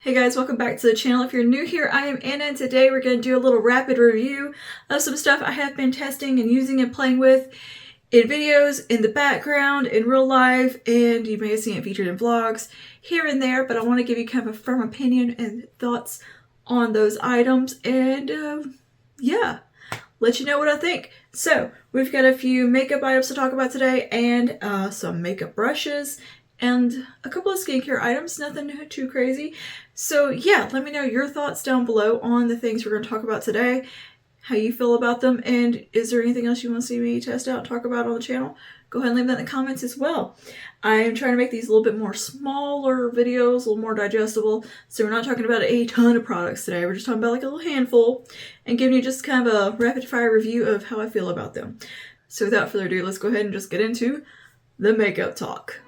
Hey guys, welcome back to the channel. If you're new here, I am Anna, and today we're going to do a little rapid review of some stuff I have been testing and using and playing with in videos, in the background, in real life, and you may have seen it featured in vlogs here and there, but I want to give you kind of a firm opinion and thoughts on those items and yeah, let you know what I think. So we've got a few makeup items to talk about today and some makeup brushes and a couple of skincare items, nothing too crazy. So yeah, let me know your thoughts down below on the things we're going to talk about today, how you feel about them, and is there anything else you want to see me test out and talk about on the channel? Go ahead and leave that in the comments as well. I am trying to make these a little bit more smaller videos, a little more digestible, so we're not talking about a ton of products today. We're just talking about like a little handful and giving you just kind of a rapid fire review of how I feel about them. So without further ado, let's go ahead and just get into the makeup talk.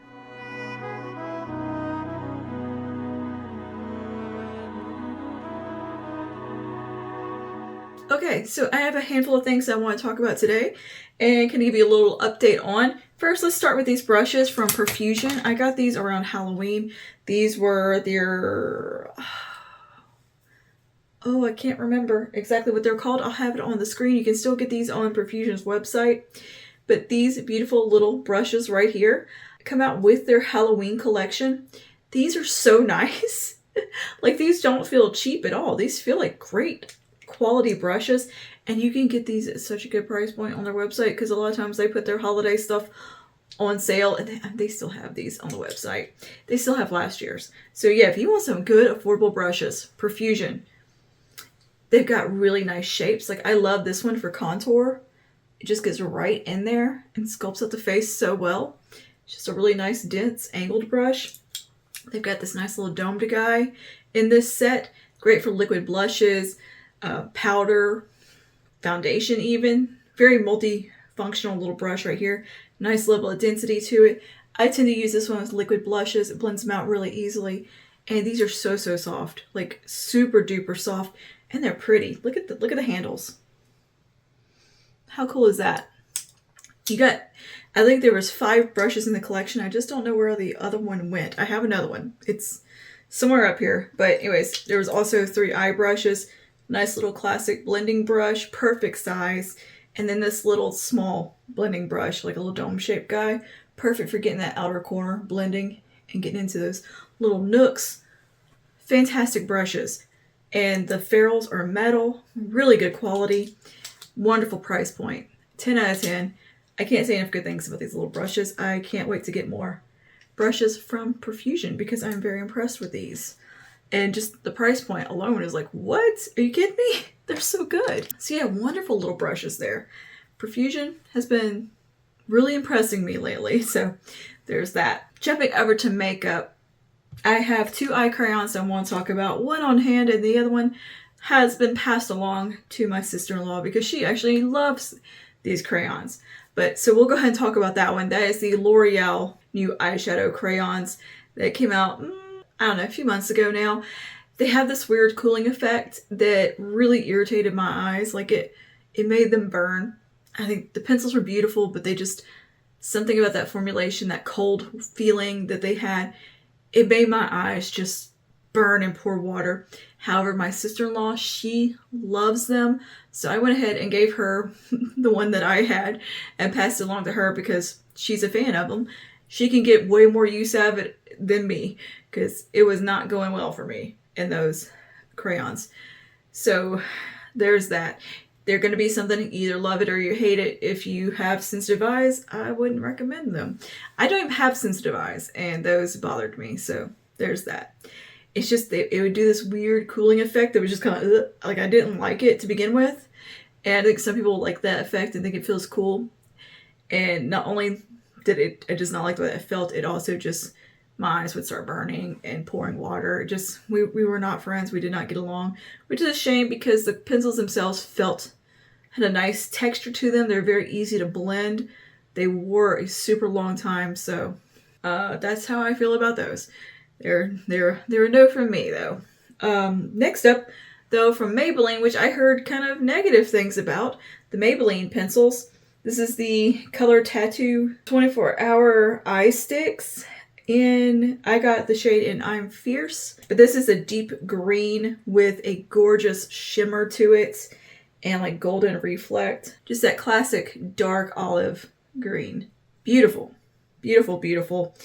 Okay, so I have a handful of things I want to talk about today and can give you a little update on. First, let's start with these brushes from Profusion. I got these around Halloween. These were their... oh, I can't remember exactly what they're called. I'll have it on the screen. You can still get these on Profusion's website. But these beautiful little brushes right here come out with their Halloween collection. These are so nice. Like, these don't feel cheap at all. These feel like great quality brushes, and you can get these at such a good price point on their website because a lot of times they put their holiday stuff on sale, and they still have these on the website. They still have last year's. So yeah, if you want some good affordable brushes, Profusion. They've got really nice shapes. Like, I love this one for contour. It just gets right in there and sculpts out the face so well. It's just a really nice dense angled brush. They've got this nice little domed guy in this set. Great for liquid blushes, powder, foundation even. Very multi-functional little brush right here. Nice level of density to it. I tend to use this one with liquid blushes. It blends them out really easily. And these are so soft. Like, super duper soft. And they're pretty. Look at the handles. How cool is that? You got, I think there was 5 brushes in the collection. I just don't know where the other one went. I have another one. It's somewhere up here. But anyways, there was also 3 eye brushes. Nice little classic blending brush, perfect size. And then this little small blending brush, like a little dome-shaped guy. Perfect for getting that outer corner, blending, and getting into those little nooks. Fantastic brushes. And the ferrules are metal, really good quality, wonderful price point. 10 out of 10. I can't say enough good things about these little brushes. I can't wait to get more brushes from Profusion because I'm very impressed with these. And just the price point alone is like, what? Are you kidding me? They're so good. So yeah, wonderful little brushes there. Profusion has been really impressing me lately. So there's that. Jumping over to makeup, I have 2 eye crayons I want to talk about. One on hand and the other one has been passed along to my sister-in-law because she actually loves these crayons. But so we'll go ahead and talk about that one. That is the L'Oreal new eyeshadow crayons that came out, I don't know, a few months ago now. They have this weird cooling effect that really irritated my eyes. Like, it made them burn. I think the pencils were beautiful, but they just, something about that formulation, that cold feeling that they had, it made my eyes just burn and pour water. However, my sister-in-law, she loves them. So I went ahead and gave her the one that I had and passed it along to her because she's a fan of them. She can get way more use out of it than me because it was not going well for me in those crayons. So there's that. They're going to be something, you either love it or you hate it. If you have sensitive eyes, I wouldn't recommend them. I don't even have sensitive eyes, and those bothered me, so there's that. It's just, it would do this weird cooling effect that was just kind of, like, I didn't like it to begin with. And I think some people like that effect and think it feels cool. And not only did I just not like the way it felt, it also just, my eyes would start burning and pouring water. It just, we were not friends. We did not get along, which is a shame because the pencils themselves had a nice texture to them. They're very easy to blend. They wore a super long time, so that's how I feel about those. They're a no from me, though. Next up, though, from Maybelline, which I heard kind of negative things about, the Maybelline pencils. This is the Color Tattoo 24-Hour Eye Sticks I got the shade in I'm Fierce, but this is a deep green with a gorgeous shimmer to it and like golden reflect. Just that classic dark olive green. Beautiful, beautiful, beautiful.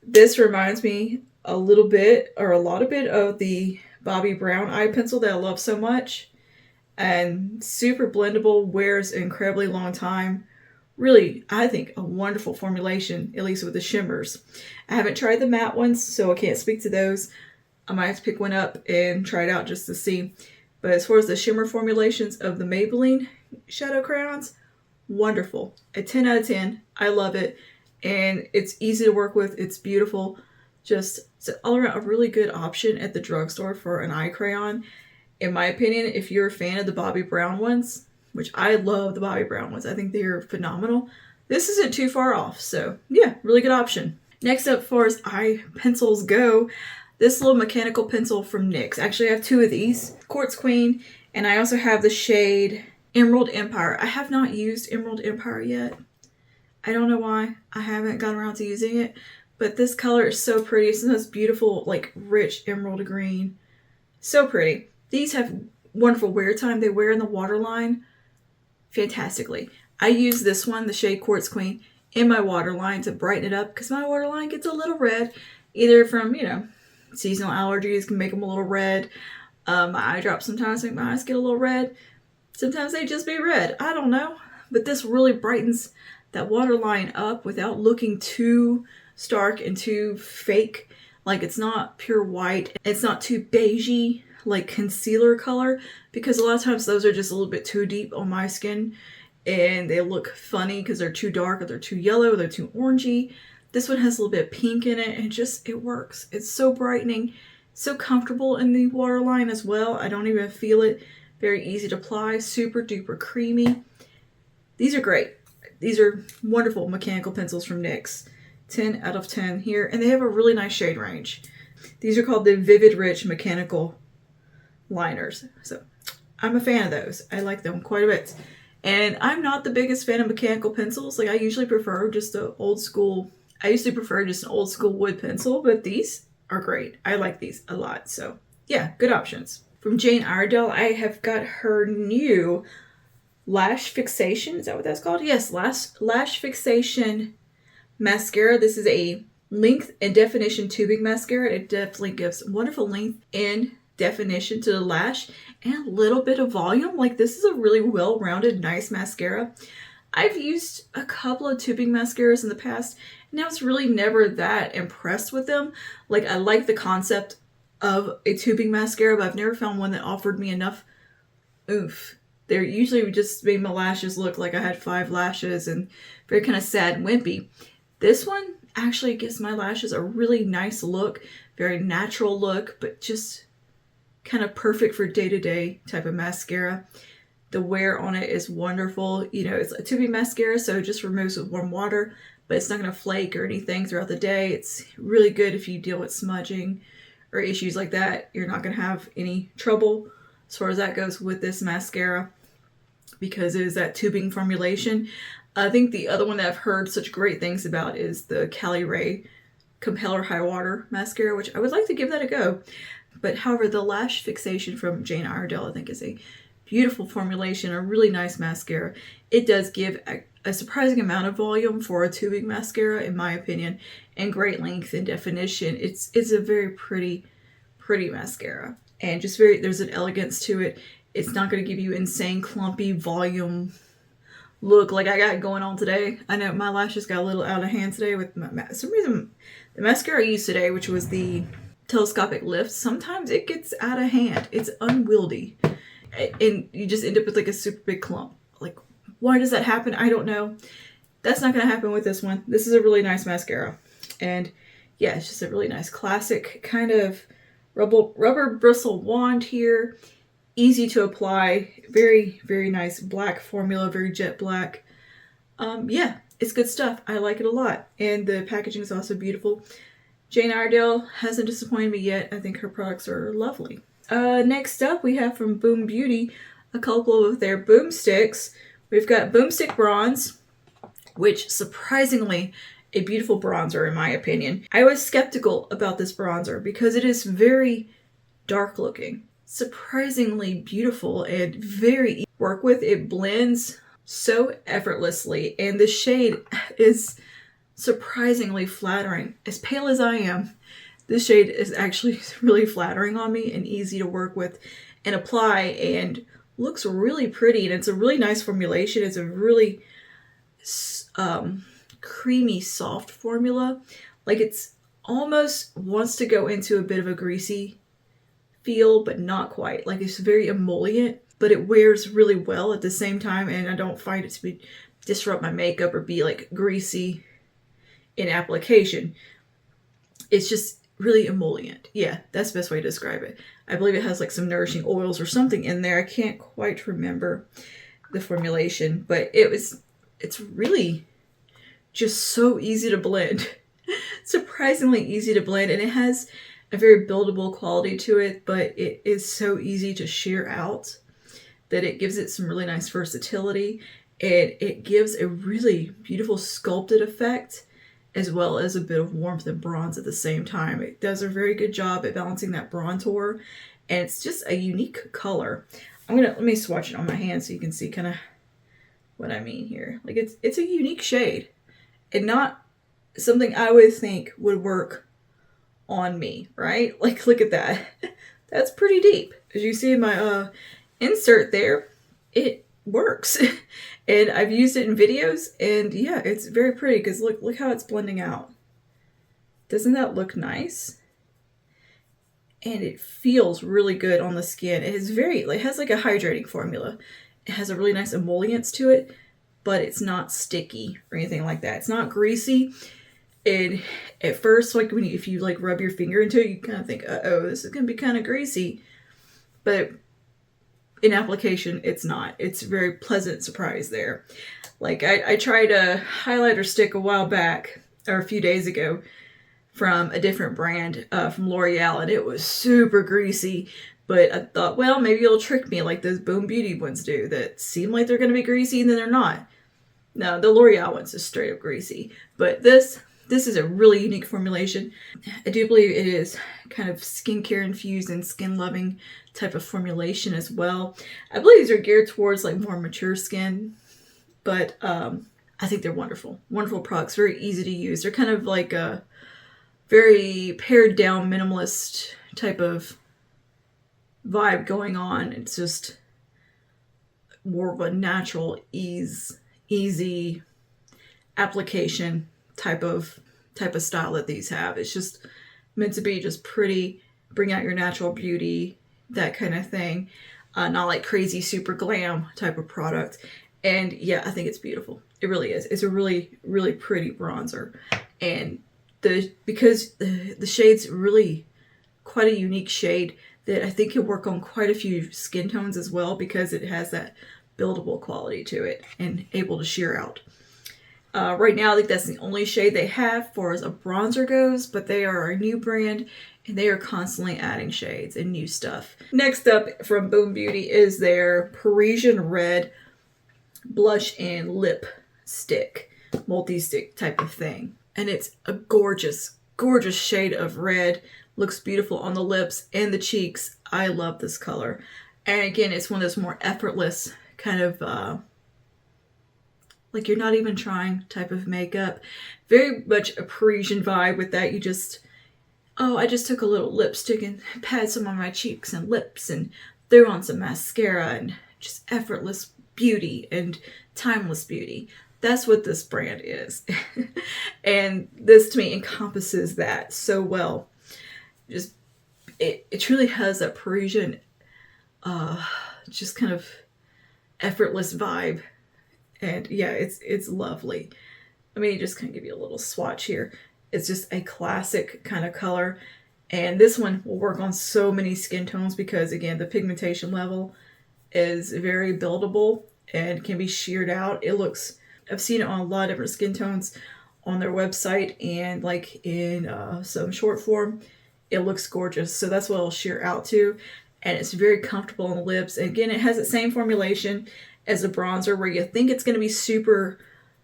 This reminds me a little bit or a lot of the Bobbi Brown eye pencil that I love so much. And super blendable, wears an incredibly long time. Really, I think a wonderful formulation, at least with the shimmers. I haven't tried the matte ones, so I can't speak to those. I might have to pick one up and try it out just to see. But as far as the shimmer formulations of the Maybelline shadow crayons, wonderful. A 10 out of 10. I love it. And it's easy to work with. It's beautiful. Just it's all around a really good option at the drugstore for an eye crayon. In my opinion, if you're a fan of the Bobbi Brown ones, which I love the Bobbi Brown ones, I think they're phenomenal, this isn't too far off. So yeah, really good option. Next up, as far as eye pencils go, this little mechanical pencil from NYX. Actually, I have two of these, Quartz Queen, and I also have the shade Emerald Empire. I have not used Emerald Empire yet. I don't know why. I haven't gotten around to using it, but this color is so pretty. It's this beautiful, like rich emerald green. So pretty. These have wonderful wear time. They wear in the waterline fantastically. I use this one, the shade Quartz Queen, in my waterline to brighten it up because my waterline gets a little red, either from, seasonal allergies can make them a little red. My eye drops sometimes make my eyes get a little red. Sometimes they just be red. I don't know. But this really brightens that waterline up without looking too stark and too fake. Like it's not pure white. It's not too beigey like concealer color, because a lot of times those are just a little bit too deep on my skin and they look funny because they're too dark or they're too yellow or they're too orangey. This one has a little bit of pink in it and it works. It's so brightening, so comfortable in the waterline as well. I don't even feel it. Very easy to apply, super duper creamy. These are great. These are wonderful mechanical pencils from NYX. 10 out of 10 here, and they have a really nice shade range. These are called the Vivid Rich Mechanical Liners. So I'm a fan of those. I like them quite a bit. And I'm not the biggest fan of mechanical pencils. Like I usually prefer just an old school, I used to prefer just an old school wood pencil, but these are great. I like these a lot. So yeah, good options. From Jane Iredale, I have got her new Lash Fixation. Is that what that's called? Yes, Lash Fixation mascara. This is a length and definition tubing mascara. It definitely gives wonderful length and definition to the lash and a little bit of volume. Like this is a really well-rounded, nice mascara. I've used a couple of tubing mascaras in the past, and I was really never that impressed with them. Like I like the concept of a tubing mascara, but I've never found one that offered me enough oomph. They're usually just made my lashes look like I had 5 lashes and very kind of sad and wimpy. This one actually gives my lashes a really nice look, very natural look, but just kind of perfect for day-to-day type of mascara. The wear on it is wonderful. It's a tubing mascara, so it just removes with warm water, but it's not going to flake or anything throughout the day. It's really good if you deal with smudging or issues like that. You're not going to have any trouble as far as that goes with this mascara because it is that tubing formulation. I think the other one that I've heard such great things about is the Cali Ray Compeller High Water Mascara, which I would like to give that a go. But however, the Lash Fixation from Jane Iredale, I think, is a beautiful formulation, a really nice mascara. It does give a surprising amount of volume for a tubing mascara, in my opinion, and great length and definition. It's a very pretty mascara. And just there's an elegance to it. It's not going to give you insane clumpy volume look like I got going on today. I know my lashes got a little out of hand today with some reason the mascara I used today, which was the telescopic lift, sometimes it gets out of hand. It's unwieldy and you just end up with like a super big clump. Like, why does that happen? I don't know. That's not going to happen with this one. This is a really nice mascara, and yeah, it's just a really nice classic kind of rubber bristle wand here. Easy to apply, very, very nice black formula, very jet black. Yeah, it's good stuff. I like it a lot. And the packaging is also beautiful. Jane Iredale hasn't disappointed me yet. I think her products are lovely. Next up, we have from Boom Beauty a couple of their boomsticks. We've got Boomstick Bronze, which surprisingly a beautiful bronzer in my opinion. I was skeptical about this bronzer because it is very dark looking, surprisingly beautiful, and very easy to work with. It blends so effortlessly, and the shade is surprisingly flattering. As pale as I am, this shade is actually really flattering on me and easy to work with and apply, and looks really pretty. And it's a really nice formulation. It's a really creamy, soft formula. Like, it's almost wants to go into a bit of a greasy feel, but not quite. Like, it's very emollient, but it wears really well at the same time, and I don't find it to disrupt my makeup or be like greasy in application. It's just really emollient. Yeah, that's the best way to describe it. I believe it has like some nourishing oils or something in there. I can't quite remember the formulation, but it's really just so easy to blend. Surprisingly easy to blend, and it has a very buildable quality to it, but it is so easy to sheer out that it gives it some really nice versatility, and it gives a really beautiful sculpted effect as well as a bit of warmth and bronze at the same time. It does a very good job at balancing that bronzer, and it's just a unique color. Let me swatch it on my hand so you can see kind of what I mean here. Like, it's a unique shade and not something I would think would work on me, right? Like, look at that. That's pretty deep. As you see in my insert there, it works. And I've used it in videos, and yeah, it's very pretty because look how it's blending out. Doesn't that look nice? And it feels really good on the skin. It has like a hydrating formula. It has a really nice emollients to it, but it's not sticky or anything like that. It's not greasy. And at first, like if you like rub your finger into it, you kind of think, uh-oh, this is gonna be kind of greasy. But in application, it's not. It's a very pleasant surprise there. Like, I tried a highlighter stick a while back, or a few days ago, from a different brand, from L'Oreal, and it was super greasy. But I thought, well, maybe it'll trick me like those Boom Beauty ones do that seem like they're going to be greasy and then they're not. No, the L'Oreal one's just straight up greasy. But this is a really unique formulation. I do believe it is kind of skincare infused and skin loving type of formulation as well. I believe these are geared towards like more mature skin, but I think they're wonderful. Wonderful products, very easy to use. They're kind of like a very pared down minimalist type of vibe going on. It's just more of a natural easy application type of style that these have. It's just meant to be just pretty, bring out your natural beauty, that kind of thing. Not like crazy super glam type of product. And yeah, I think it's beautiful. It really is. It's a really, really pretty bronzer. And because the shade's really quite a unique shade that I think can work on quite a few skin tones as well, because it has that buildable quality to it and able to sheer out. Right now, I think that's the only shade they have as far as a bronzer goes, but they are a new brand and they are constantly adding shades and new stuff. Next up from Boom Beauty is their Parisian Red blush and lip stick, multi-stick type of thing. And it's a gorgeous, gorgeous shade of red. Looks beautiful on the lips and the cheeks. I love this color. And again, it's one of those more effortless kind of like you're not even trying type of makeup. Very much a Parisian vibe with that. You just, oh, I just took a little lipstick and pat some on my cheeks and lips and threw on some mascara, and just effortless beauty and timeless beauty. That's what this brand is. And this to me encompasses that so well. Just, it truly has that Parisian, just kind of effortless vibe. And yeah, it's lovely. Let me just kind of give you a little swatch here. It's just a classic kind of color. And this one will work on so many skin tones because, again, the pigmentation level is very buildable and can be sheared out. It looks, I've seen it on a lot of different skin tones on their website, and like in some short form, it looks gorgeous. So that's what it'll shear out to. And it's very comfortable on the lips. And again, it has the same formulation as a bronzer where you think it's going to be super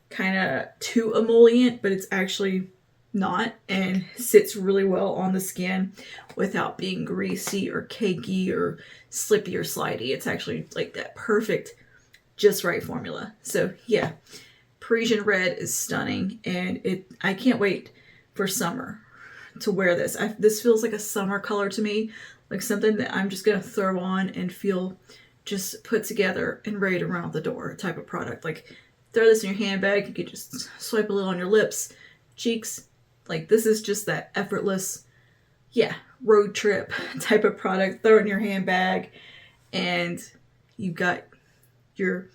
kind of too emollient, but it's actually not, and sits really well on the skin without being greasy or cakey or slippy or slidey. It's actually like that perfect, just right formula. So yeah, Parisian red is stunning, and I can't wait for summer to wear this. This feels like a summer color to me, like something that I'm just gonna throw on and feel just put together and ready to run out the door type of product. Like, throw this in your handbag, you could just swipe a little on your lips, cheeks. Like, this is just that effortless, yeah, road trip type of product. Throw it in your handbag and you've got your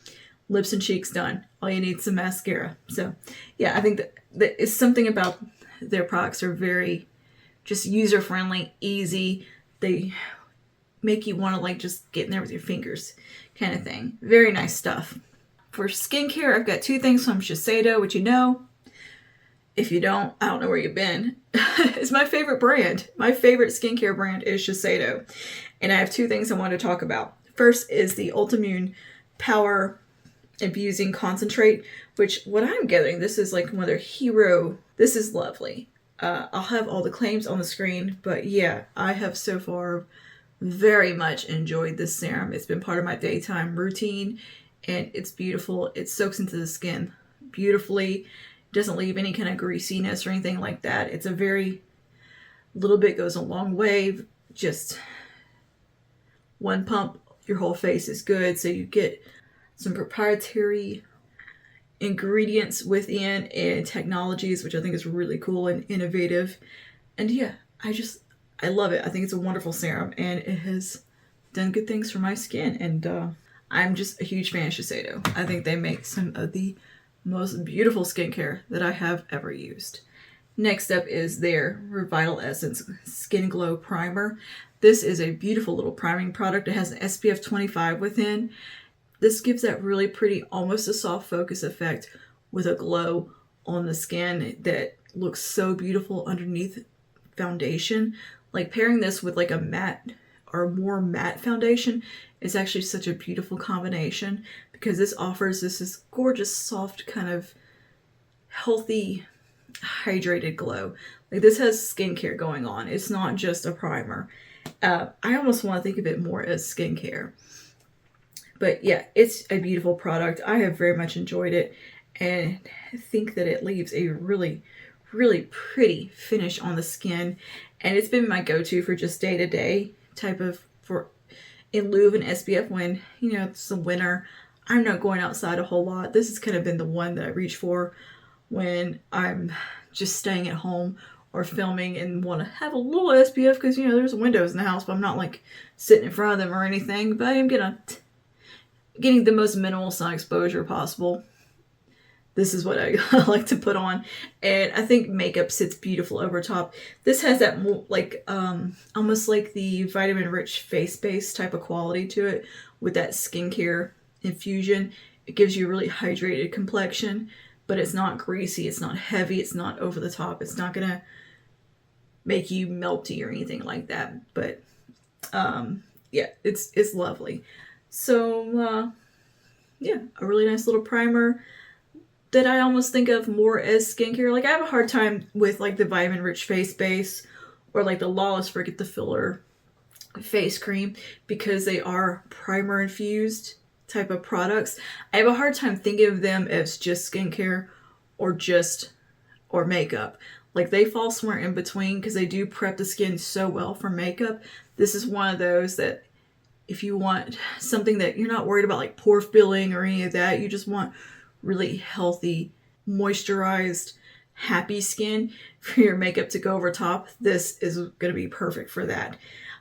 lips and cheeks done. All you need is some mascara. So yeah, I think that is something about their products are very just user-friendly, easy. They make you want to like just get in there with your fingers kind of thing. Very nice stuff. For skincare, I've got two things from Shiseido, which you know. If you don't, I don't know where you've been. It's my favorite brand. My favorite skincare brand is Shiseido. And I have two things I want to talk about. First is the Ultimune Power Infusing Concentrate, which what I'm getting, this is like one of their hero. This is lovely. I'll have all the claims on the screen, but yeah, I have so far very much enjoyed this serum. It's been part of my daytime routine, and it's beautiful. It soaks into the skin beautifully. Doesn't leave any kind of greasiness or anything like that. It's a very little bit goes a long way. Just one pump, your whole face is good. So you get some proprietary ingredients within and technologies, which I think is really cool and innovative. And yeah, I love it. I think it's a wonderful serum, and it has done good things for my skin. And I'm just a huge fan of Shiseido. I think they make some of the most beautiful skincare that I have ever used. Next up is their Revital Essence Skin Glow Primer. This is a beautiful little priming product. It has an SPF 25 within. This gives that really pretty, almost a soft focus effect with a glow on the skin that looks so beautiful underneath foundation. Like, pairing this with like a matte or more matte foundation is actually such a beautiful combination, because this offers this gorgeous, soft, kind of healthy, hydrated glow. Like, this has skincare going on. It's not just a primer. I almost want to think of it more as skincare. But yeah, it's a beautiful product. I have very much enjoyed it, and I think that it leaves a really, really pretty finish on the skin. And it's been my go-to for just day-to-day type of, for in lieu of an SPF when, you know, it's the winter. I'm not going outside a whole lot. This has kind of been the one that I reach for when I'm just staying at home or filming and want to have a little SPF, because, you know, there's windows in the house, but I'm not like sitting in front of them or anything. But I am getting the most minimal sun exposure possible. This is what I like to put on, and I think makeup sits beautiful over top. This has that more like almost like the vitamin rich face base type of quality to it with that skincare infusion. It gives you a really hydrated complexion, but it's not greasy, it's not heavy, it's not over the top. It's not gonna make you melty or anything like that. But yeah, it's lovely. So yeah, a really nice little primer that I almost think of more as skincare. Like, I have a hard time with like the vitamin rich face base or like the Lawless Forget the Filler face cream, because they are primer infused type of products. I have a hard time thinking of them as just skincare or makeup. Like, they fall somewhere in between, because they do prep the skin so well for makeup. This is one of those that if you want something that you're not worried about like pore filling or any of that, you just want really healthy, moisturized, happy skin for your makeup to go over top, this is going to be perfect for that.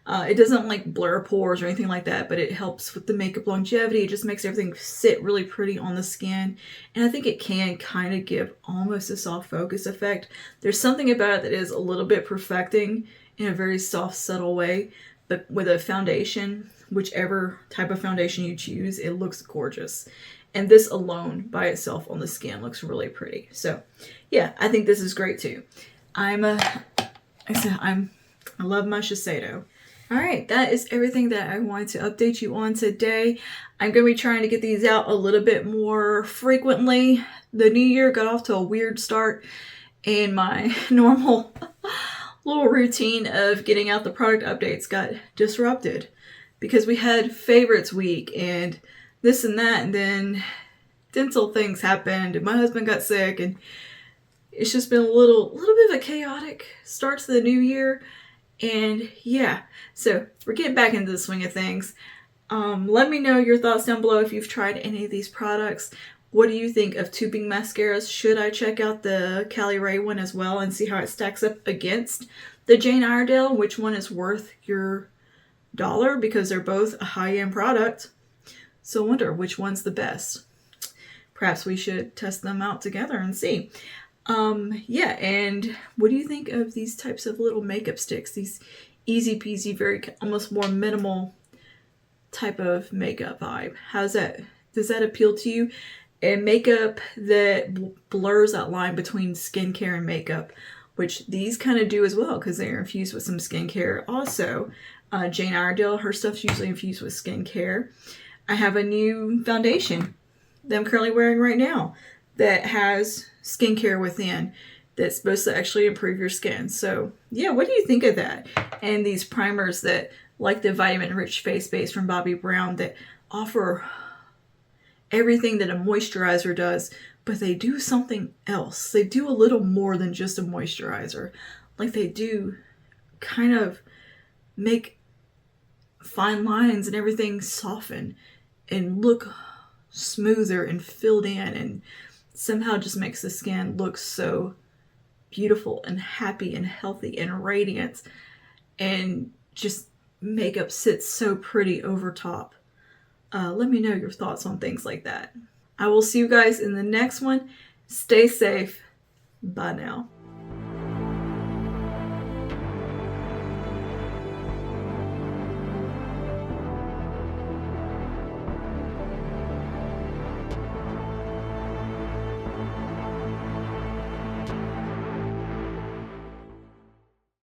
It doesn't like blur pores or anything like that, but it helps with the makeup longevity. It just makes everything sit really pretty on the skin. And I think it can kind of give almost a soft focus effect. There's something about it that is a little bit perfecting in a very soft, subtle way. But with a foundation, whichever type of foundation you choose, it looks gorgeous. And this alone by itself on the skin looks really pretty. So yeah, I think this is great too. I love my Shiseido. All right, that is everything that I wanted to update you on today. I'm going to be trying to get these out a little bit more frequently. The new year got off to a weird start, and my normal little routine of getting out the product updates got disrupted because we had favorites week and this and that, and then dental things happened and my husband got sick, and it's just been a little bit of a chaotic start to the new year. And yeah, so we're getting back into the swing of things. Let me know your thoughts down below if you've tried any of these products. What do you think of tubing mascaras? Should I check out the Cali Ray one as well and see how it stacks up against the Jane Iredale? Which one is worth your dollar? Because they're both a high-end product. So I wonder which one's the best. Perhaps we should test them out together and see. Yeah, and what do you think of these types of little makeup sticks? These easy peasy, very almost more minimal type of makeup vibe. How's that? Does that appeal to you? And makeup that blurs that line between skincare and makeup, which these kind of do as well because they are infused with some skincare. Also, Jane Iredale, her stuff's usually infused with skincare. I have a new foundation that I'm currently wearing right now that has skincare within that's supposed to actually improve your skin. So yeah, what do you think of that? And these primers that, like the Vitamin Rich Face Base from Bobbi Brown, that offer everything that a moisturizer does, but they do something else. They do a little more than just a moisturizer. Like they do kind of make fine lines and everything soften and look smoother and filled in, and somehow just makes the skin look so beautiful and happy and healthy and radiant, and just makeup sits so pretty over top. Let me know your thoughts on things like that. I will see you guys in the next one. Stay safe. Bye now.